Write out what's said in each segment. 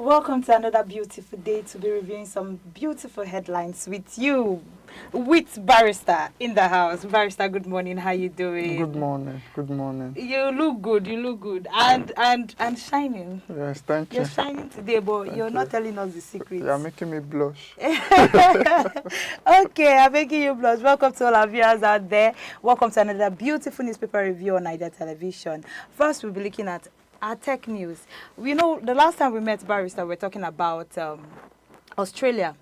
Welcome to another beautiful day to be reviewing some beautiful headlines with you, with Barrister in the house. Barrister, good morning. How you doing? Good morning. Good morning. You look good. You look good, and shining. Yes, thank You're you. shining today, but Thank you're you. not telling us the secrets. You're making me blush. Okay, I'm making you blush. Welcome to all our viewers out there. Welcome to another beautiful newspaper review on MIDDAY television. First, we'll be looking at our tech news. We know the last time we met Barrister, we were talking about Australia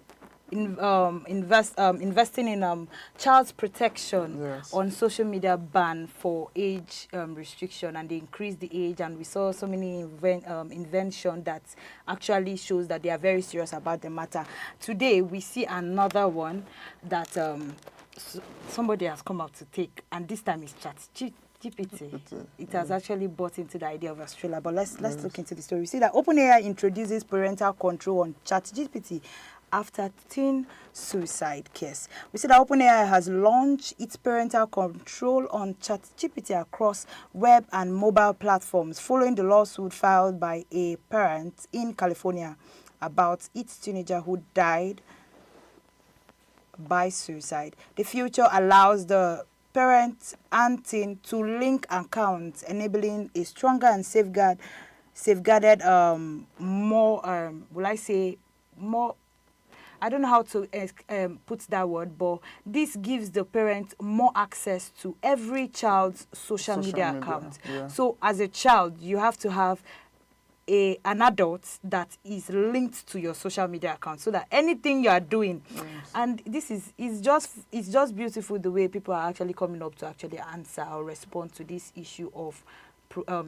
investing in child protection. Yes. On social media ban for age restriction, and they increased the age, and we saw so many invention that actually shows that they are very serious about the matter. Today we see another one that somebody has come out to take, and this time it's GPT. It has actually bought into the idea of Australia. But let's look into the story. We see that OpenAI introduces parental control on ChatGPT after teen suicide case. We see that OpenAI has launched its parental control on ChatGPT across web and mobile platforms following the lawsuit filed by a parent in California about its teenager who died by suicide. The feature allows the parent and teen to link accounts, enabling a stronger and safeguarded more will I say more, I don't know how to put that word, but this gives the parent more access to every child's social media account. Yeah. So as a child, you have to have an adult that is linked to your social media account, so that anything you are doing, and this is just beautiful the way people are actually coming up to actually answer or respond to this issue of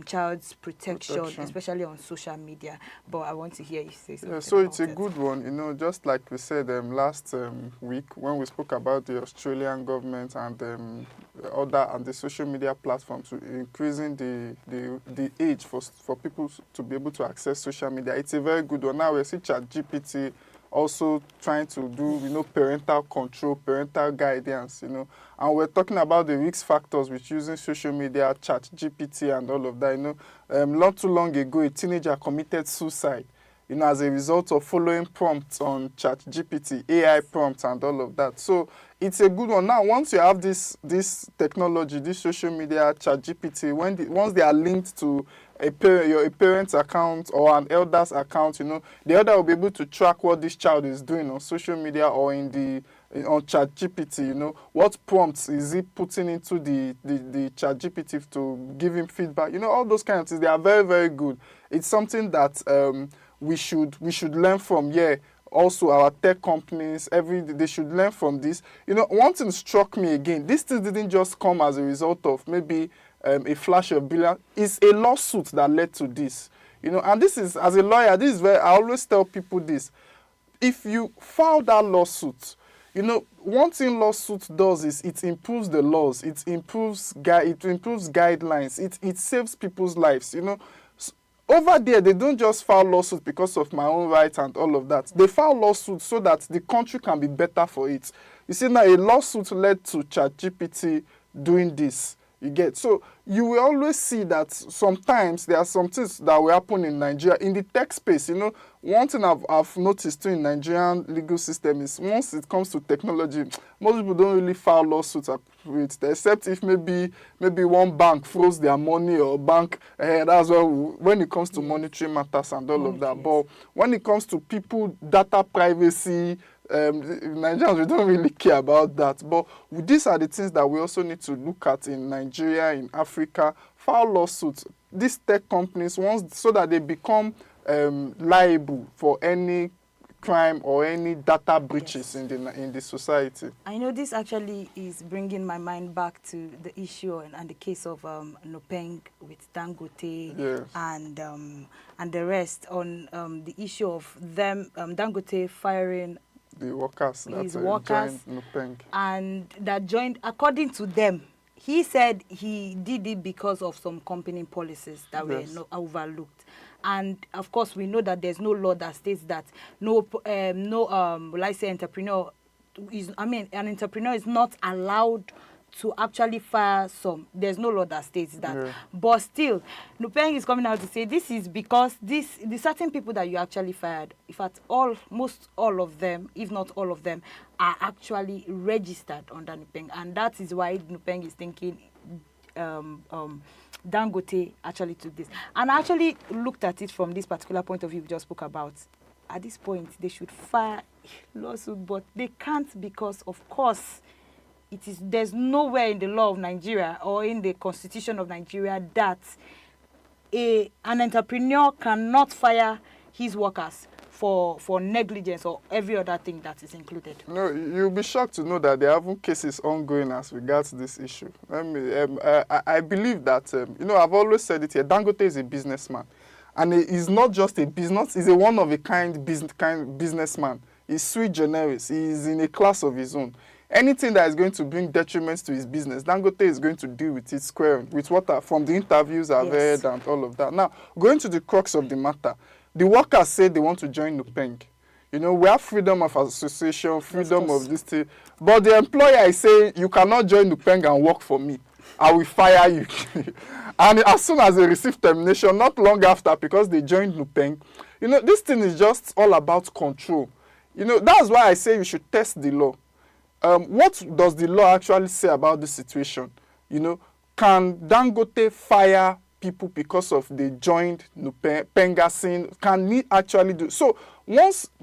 child's protection, especially on social media. But I want to hear you say something. Yeah, so it's a good one, just like we said last week when we spoke about the Australian government and the social media platforms increasing the age for people to be able to access social media. It's a very good one. Now we see ChatGPT also trying to do, parental control, parental guidance, and we're talking about the risk factors with using social media, ChatGPT and all of that, not too long ago, a teenager committed suicide, as a result of following prompts on ChatGPT, AI prompts and all of that. So it's a good one. Now, once you have this technology, this social media, ChatGPT, once they are linked to a parent's account or an elder's account, the elder will be able to track what this child is doing on social media or on ChatGPT. What prompts is he putting into the ChatGPT to give him feedback. All those kinds of things. They are very, very good. It's something that we should learn from. Yeah. Also, our tech companies, they should learn from this. One thing struck me again. This thing didn't just come as a result of maybe a flash of brilliance. It's a lawsuit that led to this. And this is, as a lawyer, this is where I always tell people this. If you file that lawsuit, one thing lawsuit does is it improves the laws, it improves guidelines, it saves people's lives. Over there, they don't just file lawsuits because of my own rights and all of that. They file lawsuits so that the country can be better for it. You see, now a lawsuit led to ChatGPT doing this. You get? So you will always see that sometimes there are some things that will happen in Nigeria in the tech space. One thing I've noticed too in Nigerian legal system is once it comes to technology, most people don't really file lawsuits with it, except if maybe one bank froze their money or bank. That's when it comes to monetary matters and all of that. But when it comes to people, data privacy, Nigerians, we don't really care about that. But these are the things that we also need to look at in Nigeria, in Africa. File lawsuits, these tech companies, so that they become liable for any crime or any data breaches in the society. I know this actually is bringing my mind back to the issue and the case of Nopeng with Dangote and the rest on the issue of them Dangote firing the workers his that workers joined Nopeng. And that joined, according to them, he said he did it because of some company policies that were not overlooked. And of course, we know that there's no law that states that will I say entrepreneur is, an entrepreneur is not allowed to actually fire some. There's no law that states that. Yeah. But still, Nupeng is coming out to say this is because the certain people that you actually fired, in fact, most all of them, if not all of them, are actually registered under Nupeng. And that is why Nupeng is thinking Dangote actually took this. And I actually looked at it from this particular point of view we just spoke about. At this point, they should file lawsuit, but they can't because, of course, there's nowhere in the law of Nigeria or in the constitution of Nigeria that an entrepreneur cannot fire his workers for negligence or every other thing that is included. No, you'll be shocked to know that there are even cases ongoing as regards this issue. I believe that, I've always said it here, Dangote is a businessman. And he's not just a business, he's a one-of-a-kind businessman. He's sui generis, he's in a class of his own. Anything that is going to bring detriments to his business, Dangote is going to deal with it square, with what from the interviews I've heard and all of that. Now, going to the crux of the matter, the workers say they want to join Nupeng. We have freedom of association, freedom of this thing. But the employer is saying, you cannot join Nupeng and work for me. I will fire you. And as soon as they receive termination, not long after, because they joined Nupeng, this thing is just all about control. That's why I say you should test the law. What does the law actually say about this situation? Can Dangote fire people because of they joined Pengasin? Can he actually do so?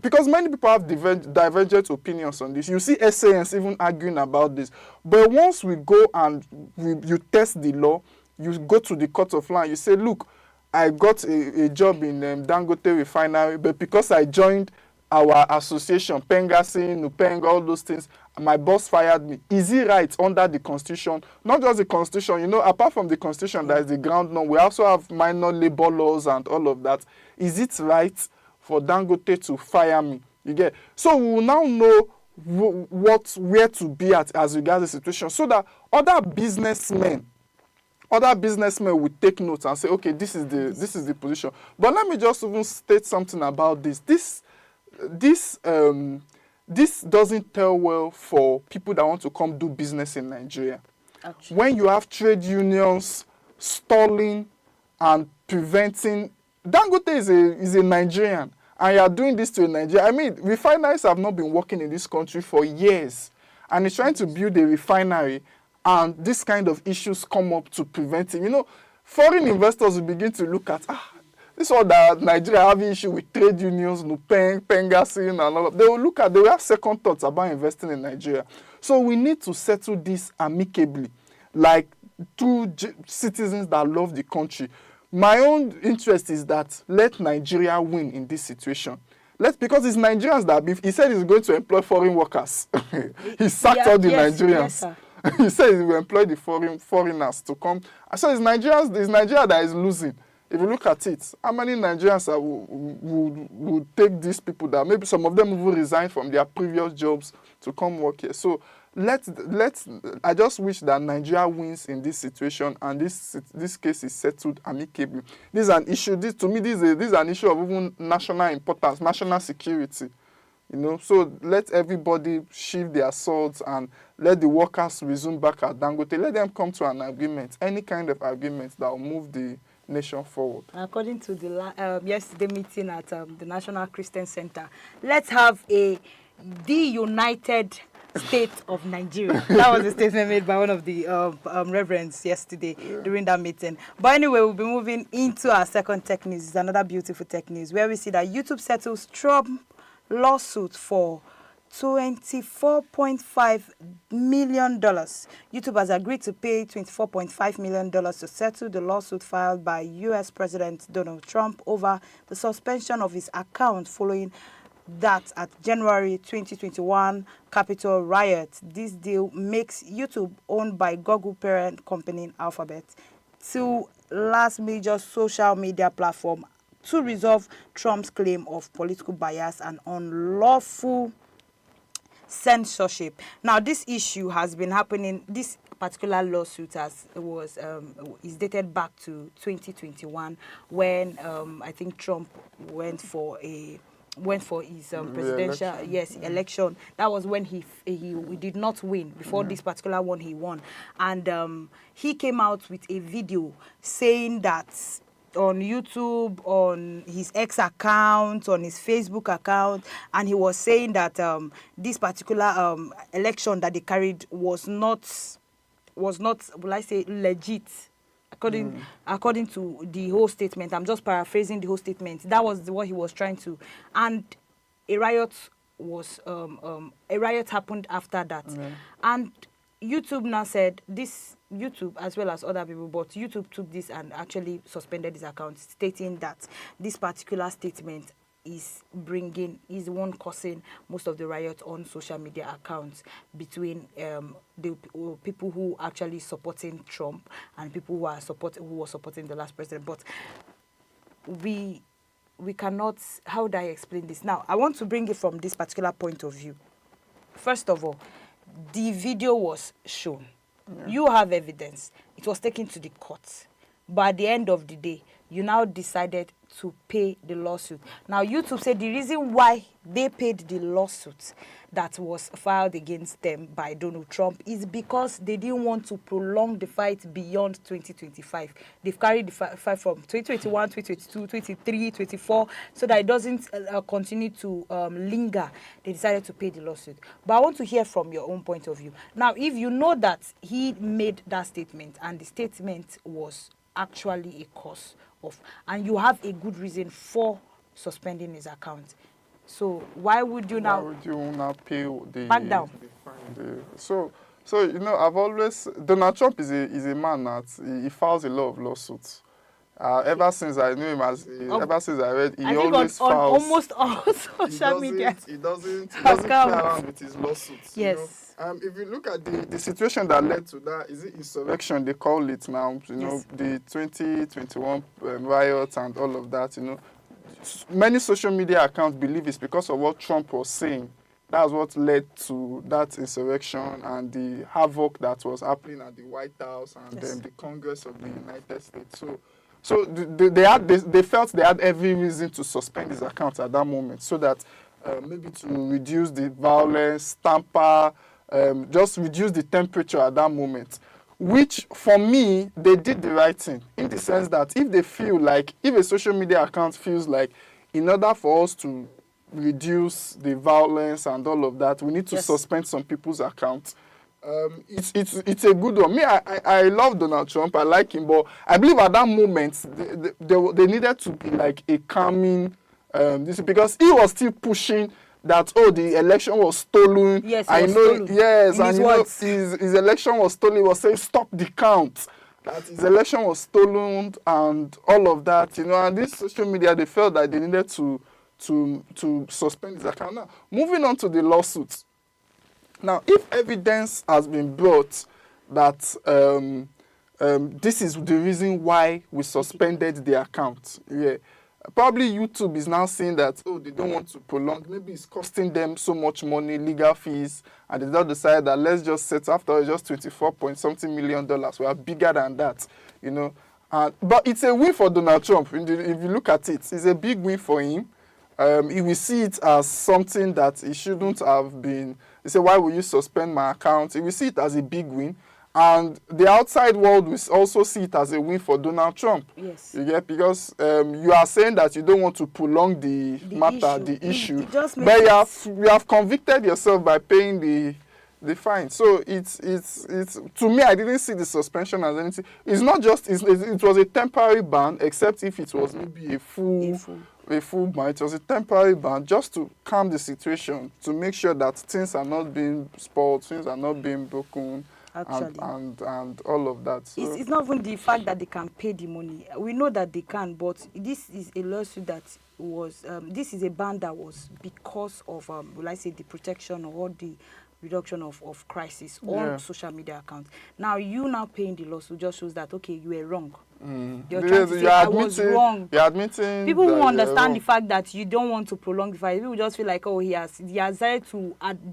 Because many people have divergent opinions on this. You see SANs even arguing about this. But once we go and you test the law, you go to the court of law, you say, look, I got a job in Dangote refinery, but because I joined our association, Pengasin, Nupeng, all those things, my boss fired me. Is it right under the constitution? Not just the constitution, apart from the constitution, that is the ground norm, we also have minor labor laws and all of that. Is it right for Dangote to fire me? You get? So we will now know where to be at as regards the situation, so that other businessmen will take note and say, okay, this is the position. But let me just even state something about this. This doesn't tell well for people that want to come do business in Nigeria. Actually. When you have trade unions stalling and preventing, Dangote is a Nigerian, and you are doing this to a Nigerian. I mean, refineries have not been working in this country for years, and he's trying to build a refinery, and this kind of issues come up to prevent it. Foreign investors will begin to look at, this is all that Nigeria have issue with trade unions, Nupeng, Pengasin, and all of. They will have second thoughts about investing in Nigeria. So we need to settle this amicably, like two citizens that love the country. My own interest is that let Nigeria win in this situation. Because it's Nigerians that he said he's going to employ foreign workers. He sacked all the Nigerians. Yes, he said he will employ the foreigners to come. So it's Nigeria that is losing. If you look at it, how many Nigerians would take these people that maybe some of them will resign from their previous jobs to come work here? So I just wish that Nigeria wins in this situation and this case is settled amicably. This is an issue. To me, this is an issue of even national importance, national security. So let everybody sheathe their swords and let the workers resume back at Dangote. Let them come to an agreement, any kind of agreement that will move the nation forward. According to the yesterday meeting at the National Christian Center, let's have the United State of Nigeria. That was a statement made by one of the reverends yesterday during that meeting. But anyway, we'll be moving into our second tech news. It's another beautiful tech news where we see that YouTube settles Trump lawsuit for $24.5 million. YouTube has agreed to pay $24.5 million to settle the lawsuit filed by U.S. President Donald Trump over the suspension of his account following that at January 2021 Capitol riot. This deal makes YouTube, owned by Google parent company Alphabet, the last major social media platform to resolve Trump's claim of political bias and unlawful censorship. Now, this issue has been happening. This particular lawsuit is dated back to 2021 when I think Trump went for a went for his presidential Re-election. election. That was when he did not win. Before this particular one, he won, and he came out with a video saying that on YouTube, on his X account, on his Facebook account, and he was saying that this particular election that they carried was not, will I say, legit. According to the whole statement. I'm just paraphrasing the whole statement. That was what he was trying to, and a riot was a riot happened after that. And YouTube now said, this YouTube as well as other people, but YouTube took this and actually suspended his account, stating that this particular statement is the one causing most of the riots on social media accounts between the people who actually supporting Trump and people who were supporting the last president. But we cannot, how do I explain this? Now, I want to bring it from this particular point of view. First of all, the video was shown. You have evidence. It was taken to the court. But at the end of the day, you now decided to pay the lawsuit. Now, YouTube said the reason why they paid the lawsuit that was filed against them by Donald Trump is because they didn't want to prolong the fight beyond 2025. They've carried the fight from 2021, 2022, 2023, 2024, so that it doesn't continue to linger. They decided to pay the lawsuit. But I want to hear from your own point of view. Now, if you know that he made that statement and the statement was actually a cause of, and you have a good reason for suspending his account, so why would you now pay the back down? So I've always, Donald Trump is a man that he files a lot of lawsuits. Ever since I knew him, ever since I read, he always files. On almost all social media. He doesn't play around with his lawsuits. Yes. If you look at the situation that led to that, is it insurrection they call it now? The 2021 riots and all of that. Many social media accounts believe it's because of what Trump was saying. That's what led to that insurrection and the havoc that was happening at the White House and the Congress of the United States. So they felt they had every reason to suspend his account at that moment, so that maybe to reduce the violence, just reduce the temperature at that moment. Which, for me, they did the right thing, in the sense that if a social media account feels like, in order for us to reduce the violence and all of that, we need to suspend some people's accounts. It's a good one. Me, I love Donald Trump. I like him, but I believe at that moment they needed to be like a calming, because he was still pushing that the election was stolen. Yes, stolen. Yes, in and his election was stolen. He was saying stop the count. That his election was stolen and all of that. And this social media, they felt that they needed to suspend his account. Now, moving on to the lawsuits. Now, if evidence has been brought that this is the reason why we suspended the account, probably YouTube is now saying that, they don't want to prolong. Maybe it's costing them so much money, legal fees, and they don't decide that let's just set, after all, just $24-point-something million. We are bigger than that, But it's a win for Donald Trump. If you look at it, it's a big win for him. He will see it as something that he shouldn't have been. He said, why will you suspend my account? He will see it as a big win. And the outside world will also see it as a win for Donald Trump. Yes. You get? Because you are saying that you don't want to prolong the issue. But you have convicted yourself by paying the fine. So it's to me, I didn't see the suspension as anything. It's not just, it was a temporary ban, except if it was maybe a full ban. It was a temporary ban just to calm the situation, to make sure that things are not being spoiled, things are not being broken. Actually. And all of that. So it's not even the fact that they can pay the money. We know that they can, but this is a lawsuit that was, this is a ban that was because of, will I say, the protection or the reduction of crisis Yeah. on social media accounts. Now, you now paying the lawsuit just shows that, okay, you were wrong. Mm. You're trying to say, I was wrong. You're admitting People that won't you're understand wrong. the fact that you don't want to prolong the fight. People just feel like, oh, they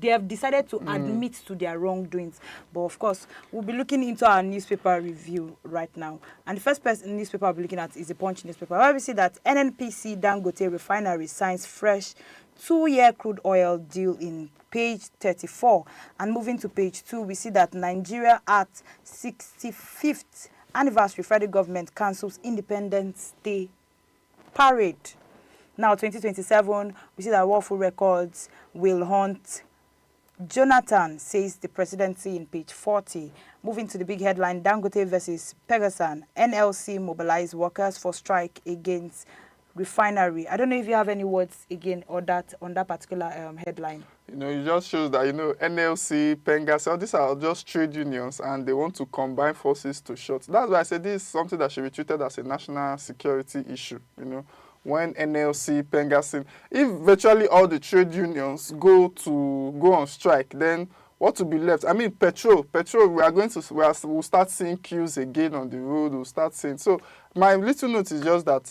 have decided to admit to their wrongdoings. But of course, we'll be looking into our newspaper review right now. And the first newspaper I'll be looking at is the Punch newspaper, where we see that NNPC Dangote Refinery signs fresh 2-year crude oil deal in page 34. And moving to page 2, we see that Nigeria at 65th anniversary, federal government cancels Independence Day parade. Now, 2027, we see that Lawful Records will hunt Jonathan, says the presidency in page 40. Moving to the big headline, Dangote versus Pegasan. NLC mobilize workers for strike against refinery. I don't know if you have any words again on that particular headline. You know, it just shows that, you know, NLC, Pengas, all these are just trade unions and they want to combine forces to shut. That's why I said this is something that should be treated as a national security issue, you know. When NLC, Pengas, if virtually all the trade unions go on strike, then what will be left? I mean, petrol, we'll start seeing queues again on the road, we'll start seeing. So my little note is just that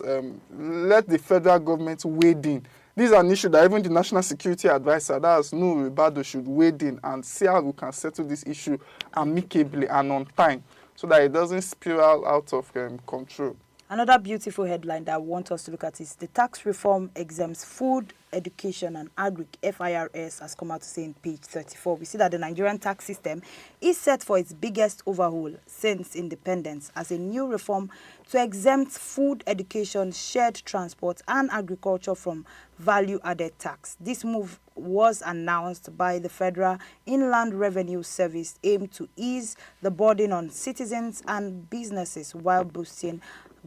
let the federal government wade in. This is an issue that even the National Security Advisor, that's Nuhu Ribadu, should wade in and see how we can settle this issue amicably and on time so that it doesn't spiral out of control. Another beautiful headline that I want us to look at is the tax reform exempts food, education and agri. FIRS has come out to say in page 34. We see that the Nigerian tax system is set for its biggest overhaul since independence as a new reform to exempt food, education, shared transport and agriculture from value-added tax. This move was announced by the Federal Inland Revenue Service, aimed to ease the burden on citizens and businesses while boosting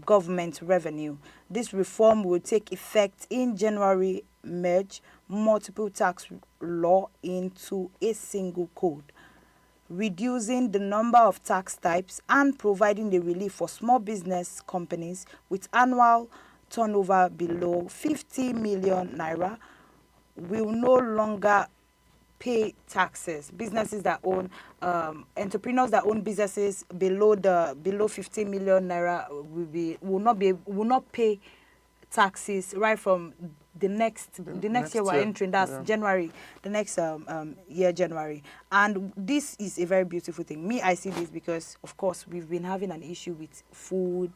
government revenue. This reform will take effect in January, merge multiple tax law into a single code, reducing the number of tax types and providing the relief for small business companies with annual turnover below 50 million naira will no longer pay taxes. Businesses that own entrepreneurs that own businesses below 50 million naira will not pay taxes right from the next year we're entering. That's January, the next year, January. And this is a very beautiful thing. I see this because, of course, we've been having an issue with food,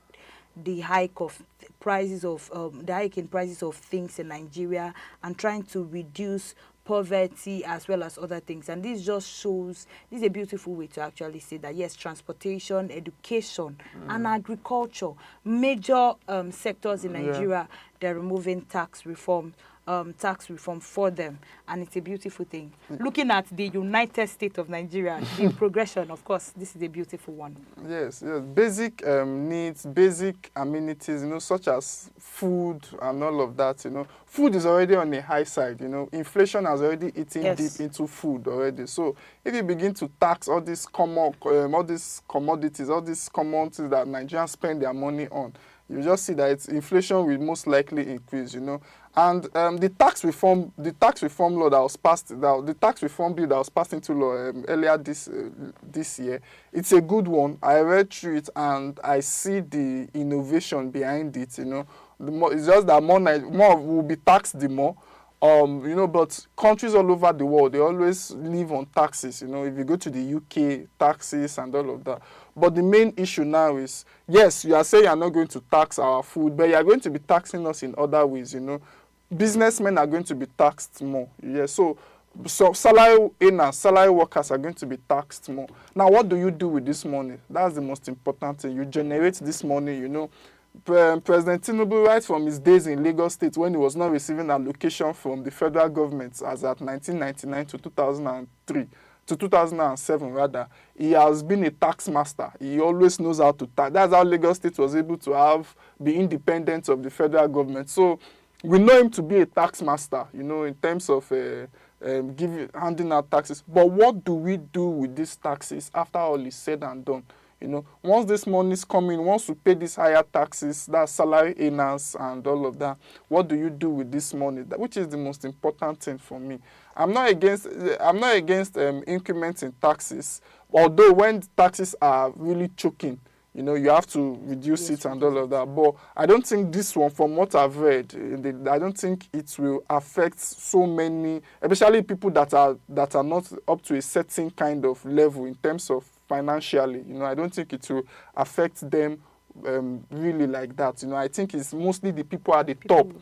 the hike in prices of things in Nigeria, and trying to reduce poverty as well as other things. And this just shows, this is a beautiful way to actually say that yes, transportation, education and agriculture, major sectors in Nigeria, they're removing tax reform for them, and it's a beautiful thing. Looking at the United States of Nigeria, the progression, of course, this is a beautiful one. Yes. Basic needs, basic amenities, you know, such as food and all of that, you know. Food is already on the high side, you know. Inflation has already eaten deep into food already. So if you begin to tax all these all these commodities, all these commodities that Nigerians spend their money on, you just see that inflation will most likely increase, you know. And the tax reform law that was passed, the tax reform bill that was passed into law earlier this year, it's a good one. I read through it and I see the innovation behind it, you know. It's just that more will be taxed the more. You know, but countries all over the world, they always live on taxes. You know, if you go to the UK, taxes and all of that. But the main issue now is, yes, you are saying you are not going to tax our food, but you are going to be taxing us in other ways, you know. Businessmen are going to be taxed more. Yes, so salary earners, salary workers are going to be taxed more. Now, what do you do with this money? That's the most important thing. You generate this money, you know. President Tinubu, right from his days in Lagos State, when he was not receiving allocation from the federal government as at 1999 to 2003, to 2007 rather, he has been a tax master. He always knows how to tax. That's how Lagos State was able to be independent of the federal government. So we know him to be a tax master, you know, in terms of handing out taxes. But what do we do with these taxes after all is said and done? You know, once this money is coming, once you pay these higher taxes, that's salary earners and all of that, what do you do with this money? Which is the most important thing for me. I'm not against increments in taxes, although when taxes are really choking, you know, you have to reduce it and all of that. But I don't think this one, from what I've read, I don't think it will affect so many, especially people that are not up to a certain kind of level in terms of financially. You know, I don't think it will affect them really like that. You know, I think it's mostly the people at the top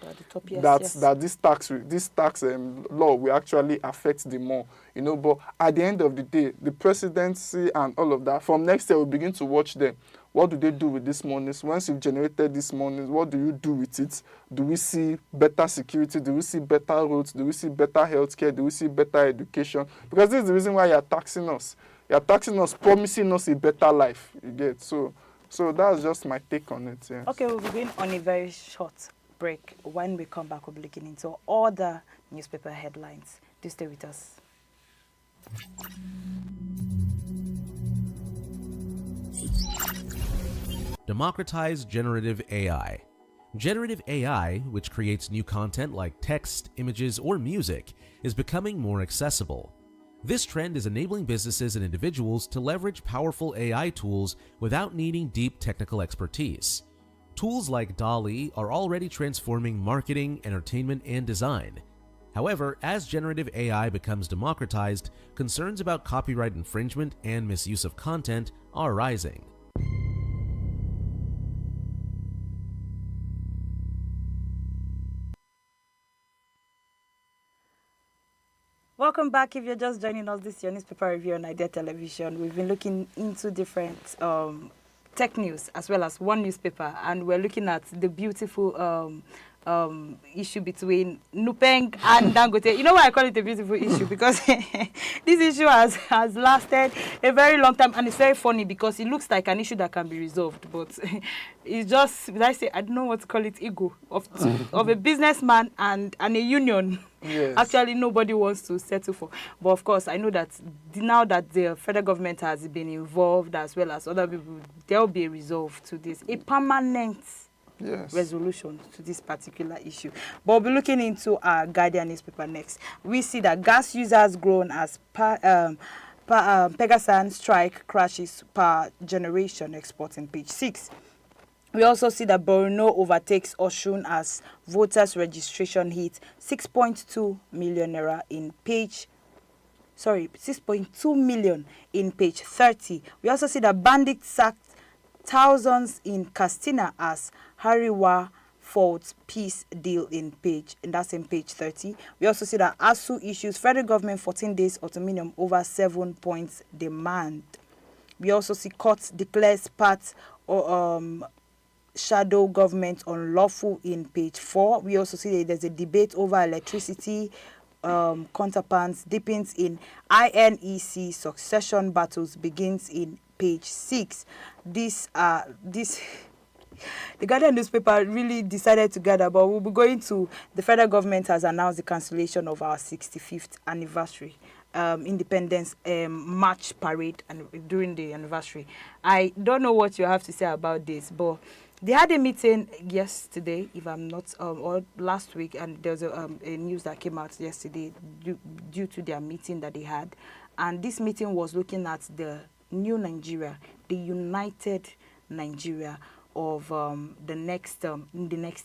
that this tax law will actually affect the more. You know, but at the end of the day, the presidency and all of that, from next year we'll begin to watch them. What do they do with this money? Once you've generated this money, what do you do with it? Do we see better security? Do we see better roads? Do we see better healthcare? Do we see better education? Because this is the reason why you're taxing us. You're taxing us, promising us a better life. You get so that's just my take on it. Yes. Okay, we'll be going on a very short break. When we come back, we'll be looking into all the newspaper headlines. Do stay with us. Democratize generative AI. Generative AI, which creates new content like text, images, or music, is becoming more accessible. This trend is enabling businesses and individuals to leverage powerful AI tools without needing deep technical expertise. Tools like DALL-E are already transforming marketing, entertainment, and design. However, as generative AI becomes democratized, concerns about copyright infringement and misuse of content are rising. Welcome back. If you're just joining us, this is your newspaper review on MIDDAY television. We've been looking into different tech news as well as one newspaper, and we're looking at the beautiful issue between Nupeng and Dangote. You know why I call it a beautiful issue? Because this issue has lasted a very long time, and it's very funny because it looks like an issue that can be resolved, but it's just, I don't know what to call it, ego of a businessman and a union. Yes. Actually, nobody wants to settle for. But of course, I know that now that the federal government has been involved as well as other people, there will be a resolve to this, a permanent resolution to this particular issue. But we'll be looking into our Guardian newspaper next. We see that gas users grown as Pegasan strike crashes per generation, exporting page 6. We also see that Borno overtakes Osun as voters registration hit 6.2 million naira in page 6.2 million in page 30. We also see that bandits sacked thousands in Castina as Hariwa faults peace deal and that's in page 30. We also see that ASU issues federal government 14 days autonomium over 7 points demand. We also see court declares part shadow government unlawful in page 4. We also see that there's a debate over electricity counterparts deepens in INEC succession battles begins in page 6. The Guardian newspaper really decided to gather, but we'll be going to the federal government has announced the cancellation of our 65th anniversary independence march parade and during the anniversary. I don't know what you have to say about this, but they had a meeting yesterday, if I'm not, or last week, and there was a news that came out yesterday due to their meeting that they had. And this meeting was looking at the new Nigeria, the united Nigeria of the next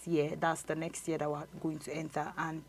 year. That's the next year that we're going to enter. And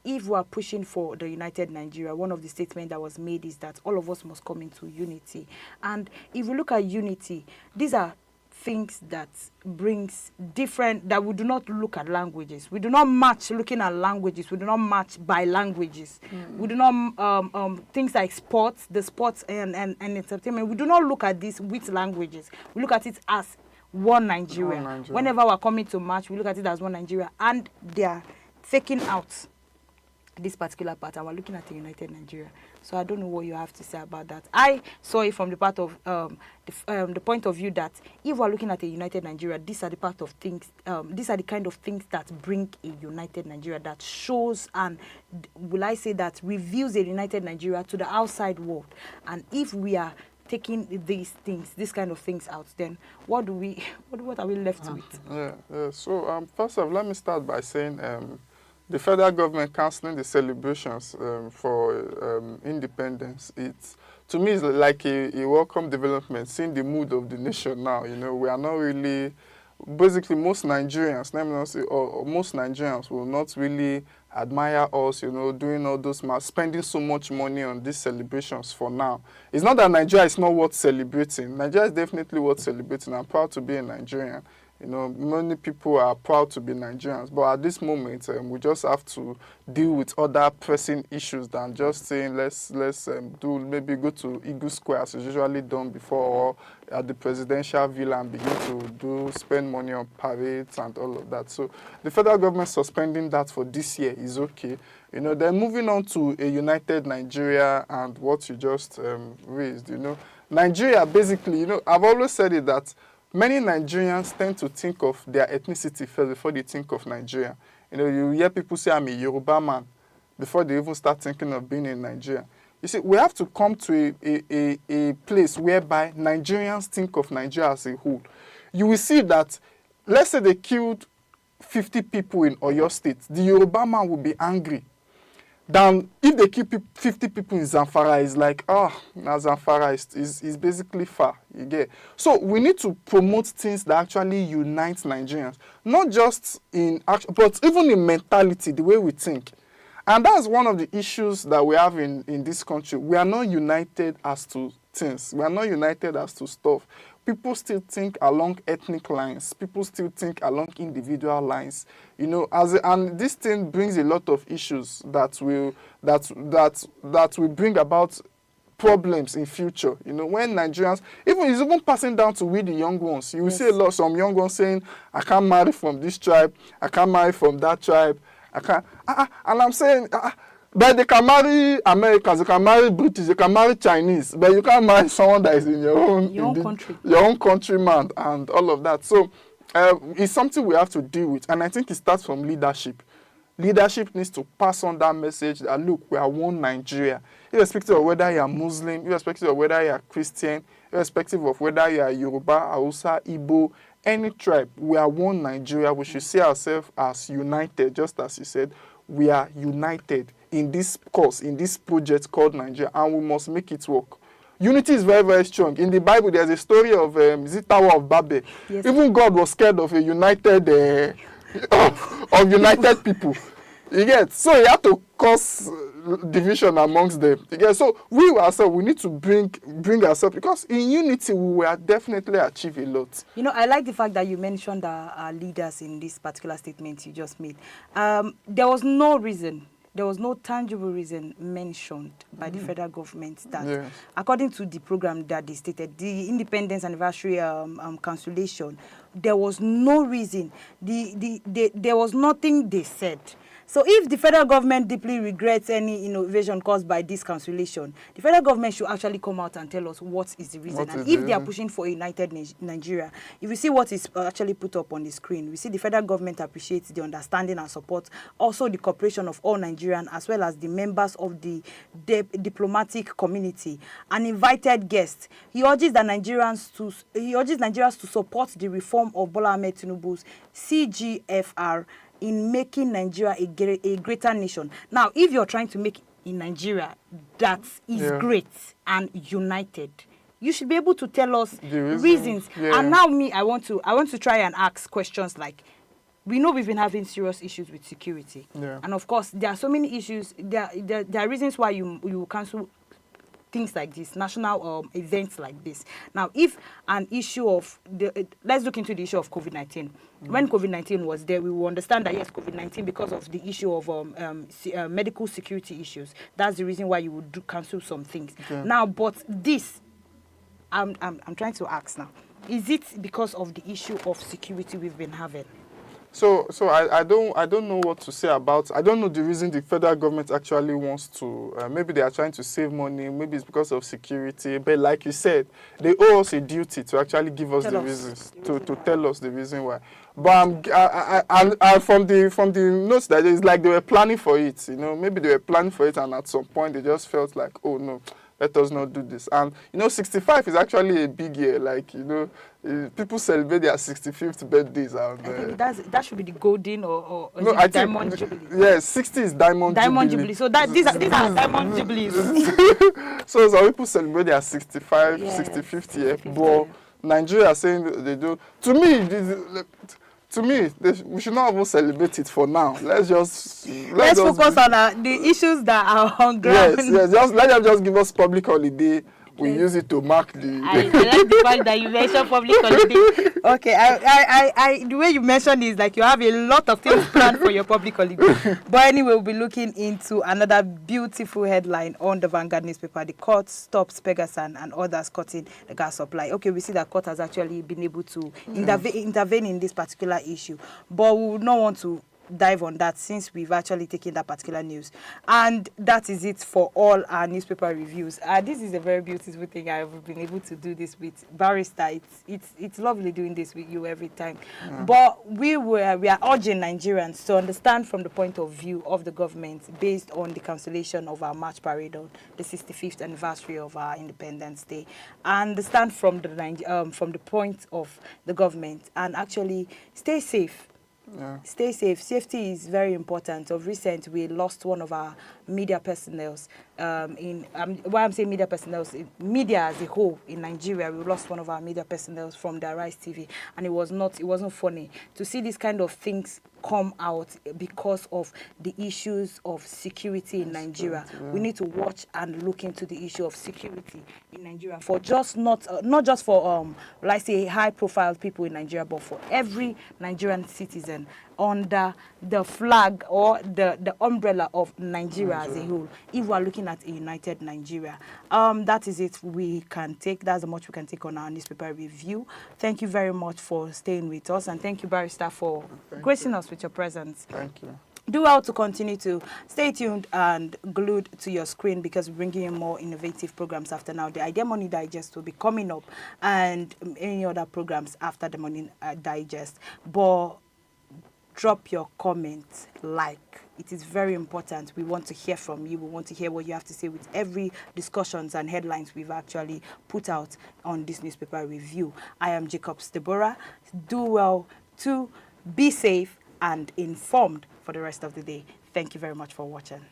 if we are pushing for the united Nigeria, one of the statements that was made is that all of us must come into unity. And if we look at unity, these are things that brings different, that we do not look at languages. We do not match looking at languages. We do not match by languages. We do not, things like sports, the sports and entertainment, we do not look at this with languages. We look at it as one Nigeria. Whenever we're coming to match, we look at it as one Nigeria. And they are taking out this particular part, and we're looking at a united Nigeria. So I don't know what you have to say about that. I saw it from the part of the point of view that if we're looking at a united Nigeria, these are the part of things. These are the kind of things that bring a united Nigeria, that shows and will I say that reveals a united Nigeria to the outside world. And if we are taking these things, this kind of things out, then what do we, what are we left with? Yeah. So first off, let me start by saying the federal government cancelling the celebrations for independence. It's, to me, it's like a welcome development, seeing the mood of the nation now. You know, we are not really, basically most Nigerians, let me not say, or most Nigerians will not really admire us, you know, doing all those, spending so much money on these celebrations for now. It's not that Nigeria is not worth celebrating. Nigeria is definitely worth celebrating. I'm proud to be a Nigerian. You know, many people are proud to be Nigerians, but at this moment, we just have to deal with other pressing issues than just saying let's do, maybe go to Eagle Square as is usually done before, or at the presidential villa and begin to spend money on parades and all of that. So the federal government suspending that for this year is okay. You know, then moving on to a united Nigeria and what you just raised. You know, Nigeria basically, you know, I've always said it that many Nigerians tend to think of their ethnicity first before they think of Nigeria. You know, you hear people say, I'm a Yoruba man, before they even start thinking of being in Nigeria. You see, we have to come to a place whereby Nigerians think of Nigeria as a whole. You will see that, let's say they killed 50 people in Oyo State, the Yoruba man will be angry. Then if they keep 50 people in Zamfara, it's like, now Zamfara is basically far, you get. So we need to promote things that actually unite Nigerians, not just in action, but even in mentality, the way we think. And that's one of the issues that we have in this country. We are not united as to things. We are not united as to stuff. People still think along ethnic lines. People still think along individual lines. You know, and this thing brings a lot of issues that will bring about problems in future. You know, when Nigerians, it's even passing down to we the young ones. You will see some young ones saying, I can't marry from this tribe, I can't marry from that tribe, I can't. And I'm saying, but they can marry Americans, they can marry British, they can marry Chinese, but you can't marry someone that is in your own country, your own countryman, and all of that. So it's something we have to deal with, and I think it starts from leadership. Leadership needs to pass on that message that, look, we are one Nigeria, irrespective of whether you are Muslim, irrespective of whether you are Christian, irrespective of whether you are Yoruba, Hausa, Igbo, any tribe. We are one Nigeria. We should see ourselves as united, just as you said. We are united in this cause, in this project called Nigeria, and we must make it work. Unity is very, very strong. In the Bible, there's a story of the Tower of Babel. Yes. Even God was scared of a united, of united people. You get? So he had to cause division amongst them. You get? So we ourselves, we need to bring ourselves, because in unity we will definitely achieve a lot. You know, I like the fact that you mentioned our leaders in this particular statement you just made. There was no reason, there was no tangible reason mentioned by the federal government that, according to the program that they stated, the Independence Anniversary cancellation, there was no reason. There was nothing they said. So if the federal government deeply regrets any innovation caused by this cancellation, the federal government should actually come out and tell us what is the reason. And if they are pushing for a united Nigeria, if you see what is actually put up on the screen, we see the federal government appreciates the understanding and support, also the cooperation of all Nigerians, as well as the members of the diplomatic community and invited guests. He urges Nigerians to support the reform of Bola Ahmed Tinubu's CGFR in making Nigeria a greater nation. Now, if you're trying to make in Nigeria that is great and united, you should be able to tell us reasons. And now I want to try and ask questions like, we know we've been having serious issues with security. And of course, there are so many issues. There are reasons why you cancel things like this, national events like this. Now, if an issue of let's look into the issue of COVID-19. When COVID-19 was there, we will understand that yes, COVID-19, because of the issue of medical security issues, that's the reason why you would cancel some things. Now, but this, I'm trying to ask now, is it because of the issue of security we've been having? So I don't know what to say about. I don't know the reason the federal government actually wants to. Maybe they are trying to save money. Maybe it's because of security. But like you said, they owe us a duty to actually give us the reasons, to tell us the reason why. But I from the notes that it's like they were planning for it. You know, maybe they were planning for it, and at some point they just felt like, oh no, let us not do this. And, 65 is actually a big year. Like, people celebrate their 65th birthdays. And, I think that should be the golden or no, is I it think, diamond jubilee. yes, 60 is diamond Jubilee. So these are diamond jubilees. So some people celebrate their 65, Yes, 65th year, 65th but year. Nigeria are saying they do. To me, we should not even celebrate it for now. Let's focus on the issues that are on ground. Yes. Let them just give us public holiday. We use it to mark the. I like the fact that you mentioned public holiday. Okay, I the way you mentioned is like you have a lot of things planned for your public holiday. But anyway, we'll be looking into another beautiful headline on the Vanguard newspaper. The court stops Pegasan and others cutting the gas supply. Okay, we see that court has actually been able to intervene in this particular issue, but we would not want to dive on that since we've actually taken that particular news. And that is it for all our newspaper reviews. This is a very beautiful thing. I've been able to do this with Barrister. It's lovely doing this with you every time. But we are urging Nigerians to understand from the point of view of the government based on the cancellation of our March parade on the 65th anniversary of our Independence Day. Understand from the point of the government and actually stay safe. Yeah. Stay safe. Safety is very important. Of recent, we lost one of our media personnel. Why I'm saying media personnel, media as a whole in Nigeria, we lost one of our media personnel from the Rise TV, and it wasn't funny to see these kind of things come out because of the issues of security in Nigeria. We need to watch and look into the issue of security in Nigeria for just not just for let's say high profile people in Nigeria, but for every Nigerian citizen under the flag or the umbrella of Nigeria as a whole. If we are looking at a united Nigeria, that is it we can take. That's the much we can take on our newspaper review. Thank you very much for staying with us, and thank you, Barrister, for gracing us with your presence. Thank you. Do well to continue to stay tuned and glued to your screen because we're bringing you more innovative programs after now. The Idea Money Digest will be coming up and any other programs after the Money Digest. But drop your comments, like. It is very important. We want to hear from you. We want to hear what you have to say with every discussions and headlines we've actually put out on this newspaper review. I am Jacobs Deborah. Do well to be safe and informed for the rest of the day. Thank you very much for watching.